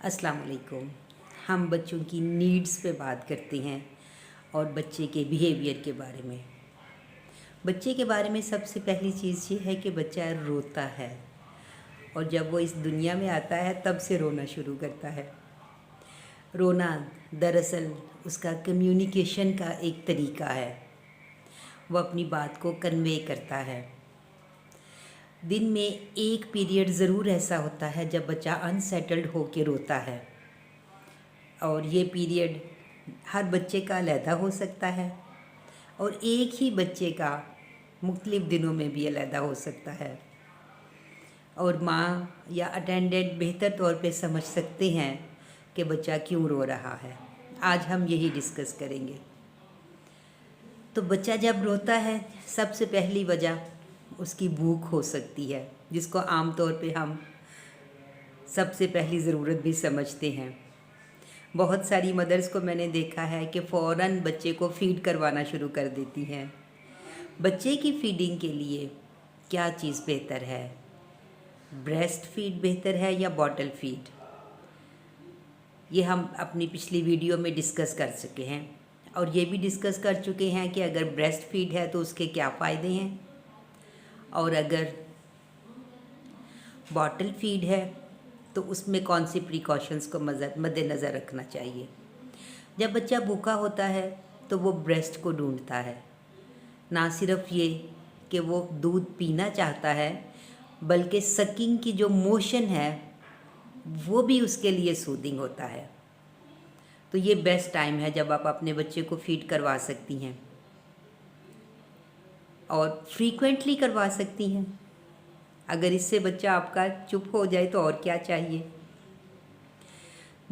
अस्सलाम वालेकुम। हम बच्चों की नीड्स पे बात करते हैं और बच्चे के बिहेवियर के बारे में। बच्चे के बारे में सबसे पहली चीज़ ये है कि बच्चा रोता है और जब वो इस दुनिया में आता है तब से रोना शुरू करता है। रोना दरअसल उसका कम्युनिकेशन का एक तरीका है। वो अपनी बात को कन्वे करता है। दिन में एक पीरियड ज़रूर ऐसा होता है जब बच्चा अनसेटल्ड होके रोता है और ये पीरियड हर बच्चे का अलहदा हो सकता है और एक ही बच्चे का मुख्तलिफ़ दिनों में भी अलहदा हो सकता है और माँ या अटेंडेंट बेहतर तौर पे समझ सकते हैं कि बच्चा क्यों रो रहा है। आज हम यही डिस्कस करेंगे। तो बच्चा जब रोता है सबसे पहली वजह उसकी भूख हो सकती है, जिसको आम तौर पे हम सबसे पहली ज़रूरत भी समझते हैं। बहुत सारी मदर्स को मैंने देखा है कि फ़ौरन बच्चे को फ़ीड करवाना शुरू कर देती हैं। बच्चे की फ़ीडिंग के लिए क्या चीज़ बेहतर है? ब्रेस्ट फीड बेहतर है या बॉटल फीड? ये हम अपनी पिछली वीडियो में डिस्कस कर चुके हैं और ये भी डिस्कस कर चुके हैं कि अगर ब्रेस्ट फीड है तो उसके क्या फ़ायदे हैं और अगर बॉटल फीड है तो उसमें कौन सी प्रिकॉशंस को मद्देनज़र रखना चाहिए। जब बच्चा भूखा होता है तो वो ब्रेस्ट को ढूंढता है। ना सिर्फ ये कि वो दूध पीना चाहता है बल्कि सकिंग की जो मोशन है वो भी उसके लिए सूदिंग होता है। तो ये बेस्ट टाइम है जब आप अपने बच्चे को फीड करवा सकती हैं और फ्रीक्वेंटली करवा सकती हैं। अगर इससे बच्चा आपका चुप हो जाए तो और क्या चाहिए।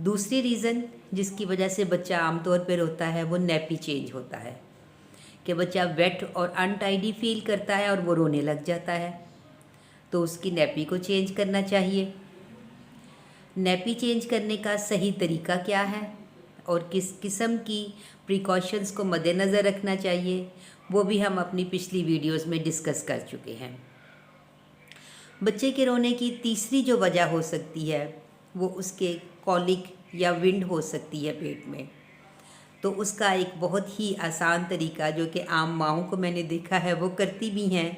दूसरी रीज़न जिसकी वजह से बच्चा आमतौर पर रोता है वो नैपी चेंज होता है कि बच्चा वेट और अनटाइडी फील करता है और वो रोने लग जाता है, तो उसकी नैपी को चेंज करना चाहिए। नैपी चेंज करने का सही तरीका क्या है और किस किस्म की प्रिकॉशंस को मद्देनज़र रखना चाहिए वो भी हम अपनी पिछली वीडियोस में डिस्कस कर चुके हैं। बच्चे के रोने की तीसरी जो वजह हो सकती है वो उसके कॉलिक या विंड हो सकती है पेट में। तो उसका एक बहुत ही आसान तरीका जो कि आम माँओं को मैंने देखा है वो करती भी हैं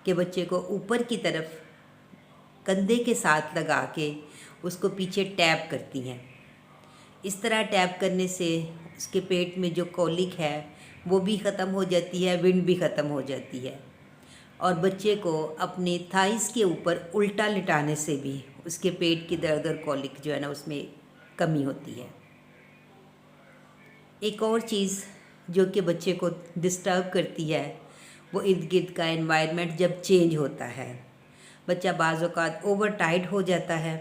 कि बच्चे को ऊपर की तरफ कंधे के साथ लगा के उसको पीछे टैप करती हैं। इस तरह टैप करने से उसके पेट में जो कॉलिक है वो भी ख़त्म हो जाती है, विंड भी ख़त्म हो जाती है और बच्चे को अपने थाइस के ऊपर उल्टा लिटाने से भी उसके पेट की दर्द और कॉलिक जो है ना उसमें कमी होती है। एक और चीज़ जो कि बच्चे को डिस्टर्ब करती है वो इर्द गिर्द का एनवायरनमेंट जब चेंज होता है। बच्चा बाज़ औक़ात ओवर टाइट हो जाता है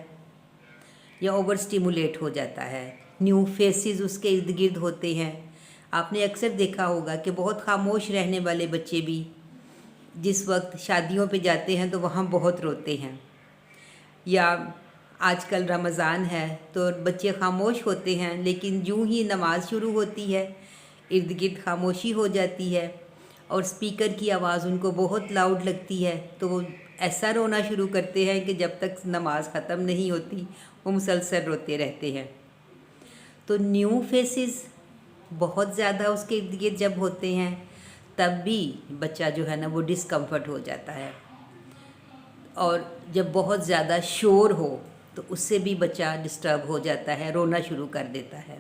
या ओवर स्टिमुलेट हो जाता है। न्यू फेसेस उसके इर्द गिर्द होते हैं। आपने अक्सर देखा होगा कि बहुत खामोश रहने वाले बच्चे भी जिस वक्त शादियों पे जाते हैं तो वहाँ बहुत रोते हैं, या आजकल रमज़ान है तो बच्चे खामोश होते हैं लेकिन यूँ ही नमाज शुरू होती है इर्द गिर्द खामोशी हो जाती है और स्पीकर की आवाज़ उनको बहुत लाउड लगती है तो वो ऐसा रोना शुरू करते हैं कि जब तक नमाज ख़त्म नहीं होती वो मुसलसल रोते रहते हैं। तो न्यू फेसेस बहुत ज़्यादा उसके इर्द गिर्द जब होते हैं तब भी बच्चा जो है ना वो डिस्कम्फर्ट हो जाता है और जब बहुत ज़्यादा शोर हो तो उससे भी बच्चा डिस्टर्ब हो जाता है, रोना शुरू कर देता है।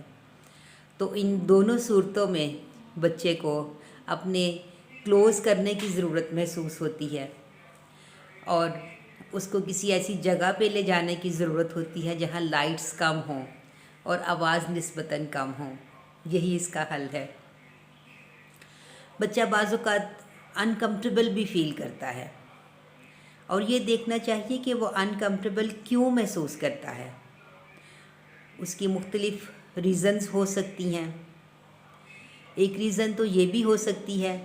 तो इन दोनों सूरतों में बच्चे को अपने क्लोज़ करने की ज़रूरत महसूस होती है और उसको किसी ऐसी जगह पे ले जाने की ज़रूरत होती है जहाँ लाइट्स कम हों और आवाज़ निस्बतन कम हो। यही इसका हल है। बच्चा बाज़ औक़ात अनकम्फर्टेबल भी फ़ील करता है और ये देखना चाहिए कि वो अनकम्फर्टेबल क्यों महसूस करता है। उसकी मुख्तलिफ़ रीज़न्स हो सकती हैं। एक रीज़न तो ये भी हो सकती है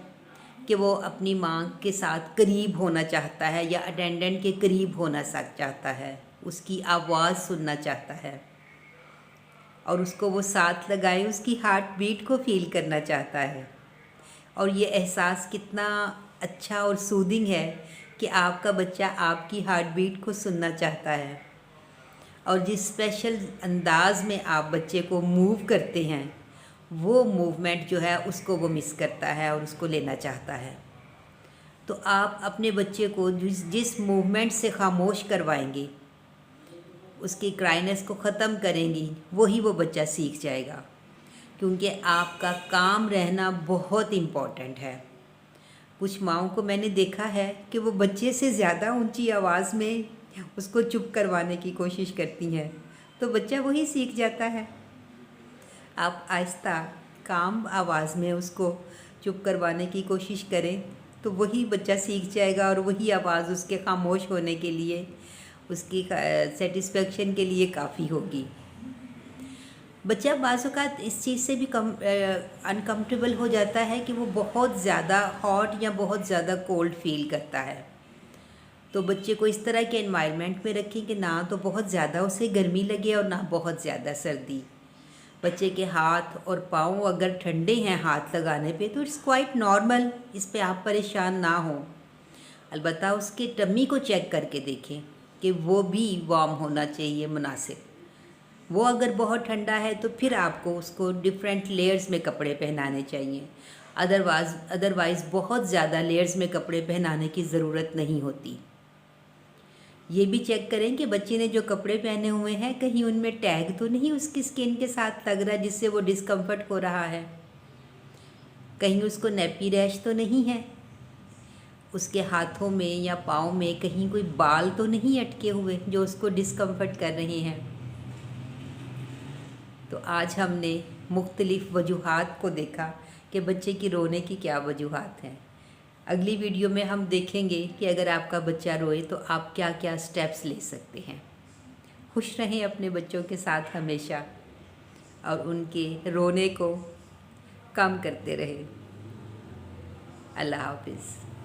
कि वो अपनी माँ के साथ करीब होना चाहता है या अटेंडेंट के करीब होना चाहता है, उसकी आवाज़ सुनना चाहता है और उसको वो साथ लगाए उसकी हार्ट बीट को फ़ील करना चाहता है। और ये एहसास कितना अच्छा और सूदिंग है कि आपका बच्चा आपकी हार्ट बीट को सुनना चाहता है और जिस स्पेशल अंदाज में आप बच्चे को मूव करते हैं, वो मूवमेंट जो है उसको वो मिस करता है और उसको लेना चाहता है। तो आप अपने बच्चे को जिस जिस मूवमेंट से खामोश करवाएंगे, उसकी क्राइनेस को ख़त्म करेंगी, वही वो बच्चा सीख जाएगा। क्योंकि आपका काम रहना बहुत इम्पॉर्टेंट है। कुछ माँओं को मैंने देखा है कि वो बच्चे से ज़्यादा ऊंची आवाज़ में उसको चुप करवाने की कोशिश करती हैं, तो बच्चा वही सीख जाता है। आप आहिस्ता काम आवाज़ में उसको चुप करवाने की कोशिश करें तो वही बच्चा सीख जाएगा और वही आवाज़ उसके खामोश होने के लिए, उसकी सेटिस्फेक्शन के लिए काफ़ी होगी। बच्चा बाज़ औक़ात इस चीज़ से भी अनकम्फर्टेबल हो जाता है कि वो बहुत ज़्यादा हॉट या बहुत ज़्यादा कोल्ड फील करता है। तो बच्चे को इस तरह के एनवायरनमेंट में रखें कि ना तो बहुत ज़्यादा उसे गर्मी लगे और ना बहुत ज़्यादा सर्दी। बच्चे के हाथ और पाँव अगर ठंडे हैं हाथ लगाने पे तो इट्स क्वाइट नॉर्मल, इस पे आप परेशान ना हों। अलबत्ता उसके टमी को चेक करके देखें कि वो भी वार्म होना चाहिए मुनासिब। वो अगर बहुत ठंडा है तो फिर आपको उसको डिफरेंट लेयर्स में कपड़े पहनाने चाहिए। अदरवाइज़ बहुत ज़्यादा लेयर्स में कपड़े पहनाने की ज़रूरत नहीं होती। ये भी चेक करें कि बच्चे ने जो कपड़े पहने हुए हैं कहीं उनमें टैग तो नहीं उसकी स्किन के साथ लग रहा है जिससे वो डिस्कम्फर्ट हो रहा है। कहीं उसको नेपी रैश तो नहीं है, उसके हाथों में या पाँव में कहीं कोई बाल तो नहीं अटके हुए जो उसको डिस्कम्फर्ट कर रहे हैं। तो आज हमने मुख्तलिफ़ वजूहात को देखा कि बच्चे की रोने की क्या वजूहात हैं। अगली वीडियो में हम देखेंगे कि अगर आपका बच्चा रोए तो आप क्या क्या स्टेप्स ले सकते हैं। खुश रहें अपने बच्चों के साथ हमेशा और उनके रोने को कम करते रहें। अल्लाह हाफ़िज़।